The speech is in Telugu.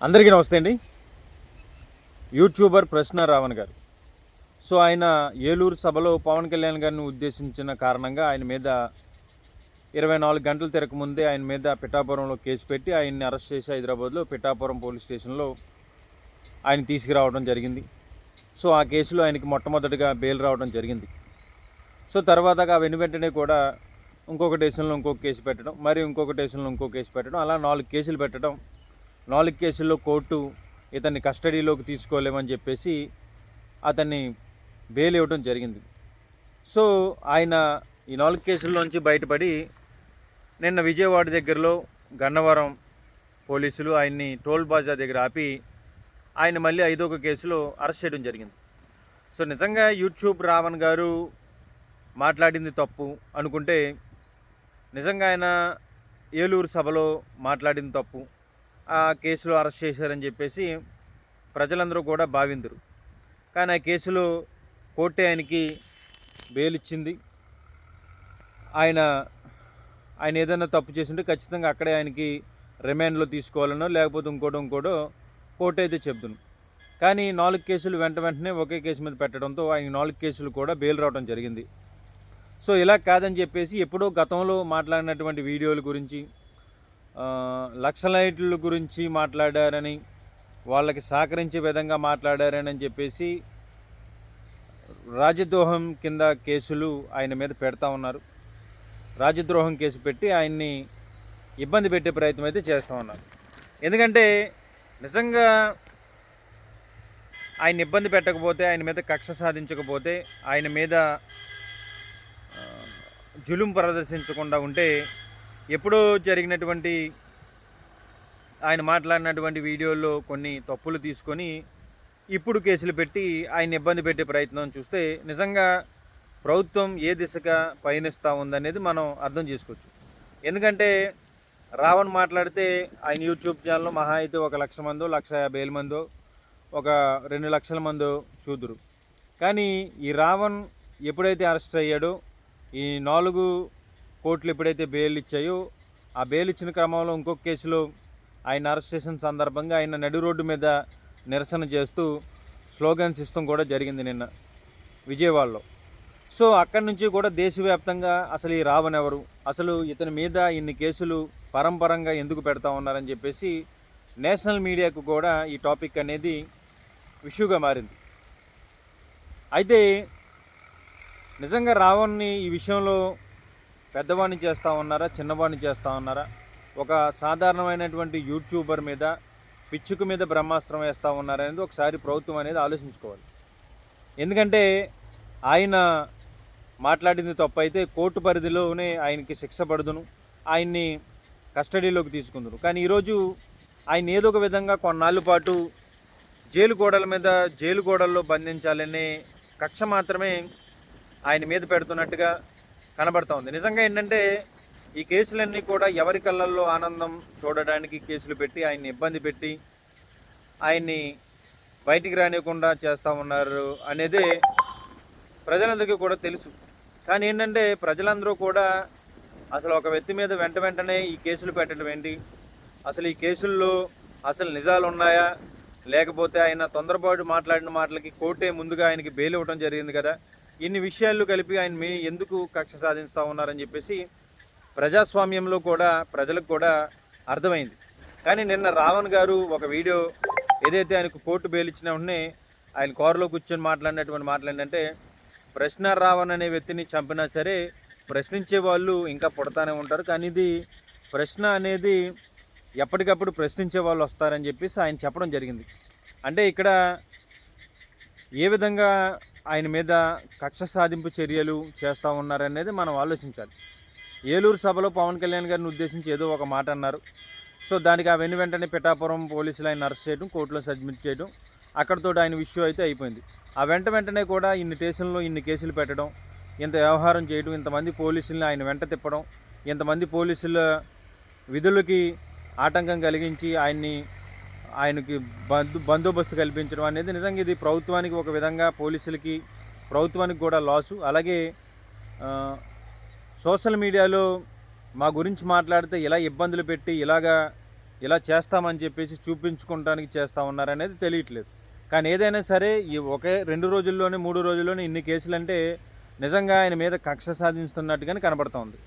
అందరికీ నమస్తే అండి. యూట్యూబర్ ప్రశ్న రావణ్ గారు. సో ఆయన ఏలూరు సభలో పవన్ కళ్యాణ్ గారిని ఉద్దేశించిన కారణంగా ఆయన మీద 24 గంటలు తిరగకముందే ఆయన మీద పిఠాపురంలో కేసు పెట్టి ఆయన్ని అరెస్ట్ చేసి హైదరాబాద్లో పిఠాపురం పోలీస్ స్టేషన్లో ఆయన తీసుకురావడం జరిగింది. సో ఆ కేసులో ఆయనకి మొట్టమొదటిగా బెయిల్ రావడం జరిగింది. సో తర్వాత వెంటనే కూడా ఇంకొక స్టేషన్లో ఇంకొక కేసు పెట్టడం, మరి ఇంకొక స్టేషన్లో ఇంకొక కేసు పెట్టడం, అలా 4 కేసులు పెట్టడం. 4 కేసుల్లో కోర్టు ఇతన్ని కస్టడీలోకి తీసుకోలేమని చెప్పేసి అతన్ని బెయిల్ ఇవ్వడం జరిగింది. సో ఆయన ఈ 4 కేసుల్లోంచి బయటపడి నిన్న విజయవాడ దగ్గరలో గన్నవరం పోలీసులు ఆయన్ని టోల్ బాజా దగ్గర ఆపి ఆయన మళ్ళీ 5వ కేసులో అరెస్ట్ చేయడం జరిగింది. సో నిజంగా యూట్యూబ్ రావణ్ గారు మాట్లాడింది తప్పు అనుకుంటే, నిజంగా ఆయన ఏలూరు సభలో మాట్లాడింది తప్పు, ఆ కేసులో అరెస్ట్ చేశారని చెప్పేసి ప్రజలందరూ కూడా భావించరు. కానీ ఆ కేసులో కోర్టే ఆయనకి బెయిల్ ఇచ్చింది. ఆయన ఏదైనా తప్పు చేసింటే ఖచ్చితంగా అక్కడే ఆయనకి రిమాండ్లో తీసుకోవాలనో లేకపోతే ఇంకోటో కోర్టు అయితే చెప్తుంది. కానీ 4 కేసులు వెంటనే ఒకే కేసు మీద పెట్టడంతో ఆయన 4 కేసులు కూడా బెయిల్ రావడం జరిగింది. సో ఇలా కాదని చెప్పేసి ఎప్పుడో గతంలో మాట్లాడినటువంటి వీడియోల గురించి, లక్షలైట్ల గురించి మాట్లాడారని, వాళ్ళకి సహకరించే విధంగా మాట్లాడారని చెప్పేసి రాజద్రోహం కింద కేసులు ఆయన మీద పెడతా ఉన్నారు. రాజద్రోహం కేసు పెట్టి ఆయన్ని ఇబ్బంది పెట్టే ప్రయత్నం అయితే చేస్తూ ఉన్నారు. ఎందుకంటే నిజంగా ఆయన ఇబ్బంది పెట్టకపోతే, ఆయన మీద కక్ష సాధించకపోతే, ఆయన మీద జులుం ప్రదర్శించకుండా ఉంటే ఎప్పుడో జరిగినటువంటి ఆయన మాట్లాడినటువంటి వీడియోల్లో కొన్ని తప్పులు తీసుకొని ఇప్పుడు కేసులు పెట్టి ఆయన ఇబ్బంది పెట్టే ప్రయత్నం చూస్తే నిజంగా ప్రభుత్వం ఏ దిశగా పయనిస్తూ ఉందనేది మనం అర్థం చేసుకోవచ్చు. ఎందుకంటే రావణ్ మాట్లాడితే ఆయన యూట్యూబ్ ఛానల్లో మహా అయితే 1,00,000 మందో, 1,50,000 మందో, ఒక 2 లక్షల మందో చూదురు. కానీ ఈ రావణ్ ఎప్పుడైతే అరెస్ట్ అయ్యాడో, ఈ 4 కోర్టులు ఎప్పుడైతే బెయిల్ ఇచ్చాయో, ఆ బెయిల్ ఇచ్చిన క్రమంలో ఇంకొక కేసులో ఆయన అరెస్ట్ చేసిన సందర్భంగా ఆయన నడి రోడ్డు మీద నిరసన చేస్తూ స్లోగన్స్ ఇస్తాం కూడా జరిగింది నిన్న విజయవాడలో. సో అక్కడి నుంచి కూడా దేశవ్యాప్తంగా అసలు ఈ రావణ్ ఎవరు, అసలు ఇతని మీద ఇన్ని కేసులు పరంపరంగా ఎందుకు పెడతా ఉన్నారని చెప్పేసి నేషనల్ మీడియాకు కూడా ఈ టాపిక్ అనేది ఇష్యూగా మారింది. అయితే నిజంగా రావణ్ని ఈ విషయంలో పెద్దవాడిని చేస్తూ ఉన్నారా, చిన్నవాడిని చేస్తూ ఉన్నారా, ఒక సాధారణమైనటువంటి యూట్యూబర్ మీద, పిచ్చుక మీద బ్రహ్మాస్త్రం వేస్తూ ఉన్నారనేది ఒకసారి ప్రభుత్వం అనేది ఆలోచించుకోవాలి. ఎందుకంటే ఆయన మాట్లాడింది తప్పు అయితే కోర్టు పరిధిలోనే ఆయనకి శిక్ష పడుదును, ఆయన్ని కస్టడీలోకి తీసుకుందును. కానీ ఈరోజు ఆయన ఏదో ఒక విధంగా కొన్నాళ్ళ పాటు జైలు గోడల్లో బంధించాలనే కక్ష మాత్రమే ఆయన మీద పెడుతున్నట్టుగా కనబడుతూ ఉంది. నిజంగా ఏంటంటే ఈ కేసులన్నీ కూడా ఎవరి కళ్ళల్లో ఆనందం చూడడానికి కేసులు పెట్టి ఆయన్ని ఇబ్బంది పెట్టి ఆయన్ని బయటికి రానివ్వకుండా చేస్తూ ఉన్నారు అనేదే ప్రజలందరికీ కూడా తెలుసు. కానీ ఏంటంటే ప్రజలందరూ కూడా అసలు ఒక వ్యక్తి మీద వెంటనే ఈ కేసులు పెట్టడం ఏంటి, అసలు ఈ కేసుల్లో అసలు నిజాలు ఉన్నాయా, లేకపోతే ఆయన తొందరపాటు మాట్లాడిన మాటలకి కోర్టే ముందుగా ఆయనకి బెయిల్ ఇవ్వడం జరిగింది కదా, ఇన్ని విషయాలు కలిపి ఆయన ఎందుకు కక్ష సాధిస్తూ ఉన్నారని చెప్పేసి ప్రజాస్వామ్యంలో కూడా ప్రజలకు కూడా అర్థమైంది. కానీ నిన్న రావణ్ గారు ఒక వీడియో ఏదైతే ఆయనకు కోర్టు బెయిల్ ఇచ్చిన వెంటనే ఆయన కారులో కూర్చొని మాట్లాడినటువంటి మాటలు ఏంటంటే, ప్రశ్న రావణ్ అనే వ్యక్తిని చంపినా సరే ప్రశ్నించే వాళ్ళు ఇంకా పుడతానే ఉంటారు, కానీ ఇది ప్రశ్న అనేది ఎప్పటికప్పుడు ప్రశ్నించే వాళ్ళు వస్తారని చెప్పేసి ఆయన చెప్పడం జరిగింది. అంటే ఇక్కడ ఏ విధంగా ఆయన మీద కక్ష సాధింపు చర్యలు చేస్తూ ఉన్నారనేది మనం ఆలోచించాలి. ఏలూరు సభలో పవన్ కళ్యాణ్ గారిని ఉద్దేశించి ఏదో ఒక మాట అన్నారు. సో దానికి వెంటనే పిఠాపురం పోలీసులు ఆయన అరెస్ట్ చేయడం, కోర్టులో సబ్మిట్ చేయడం, అక్కడితో ఆయన ఇష్యూ అయితే అయిపోయింది. ఆ వెంటనే కూడా ఇన్ని స్టేషన్లో ఇన్ని కేసులు పెట్టడం, ఇంత వ్యవహారం చేయడం, ఇంతమంది పోలీసుల్ని ఆయన వెంట తిప్పడం, ఇంతమంది పోలీసుల విధులకి ఆటంకం కలిగించి ఆయనకి బందోబస్తు కల్పించడం అనేది నిజంగా ఇది ప్రభుత్వానికి ఒక విధంగా, పోలీసులకి, ప్రభుత్వానికి కూడా లాసు. అలాగే సోషల్ మీడియాలో మా గురించి మాట్లాడితే ఇలా ఇబ్బందులు పెట్టి ఇలాగా ఇలా చేస్తామని చెప్పేసి చూపించుకోవడానికి చేస్తూ ఉన్నారనేది తెలియట్లేదు. కానీ ఏదైనా సరే ఈ ఒకే 2 రోజుల్లోనే 3 రోజుల్లోనే ఇన్ని కేసులంటే నిజంగా ఆయన మీద కక్ష సాధిస్తున్నట్టుగానే కనబడుతోంది.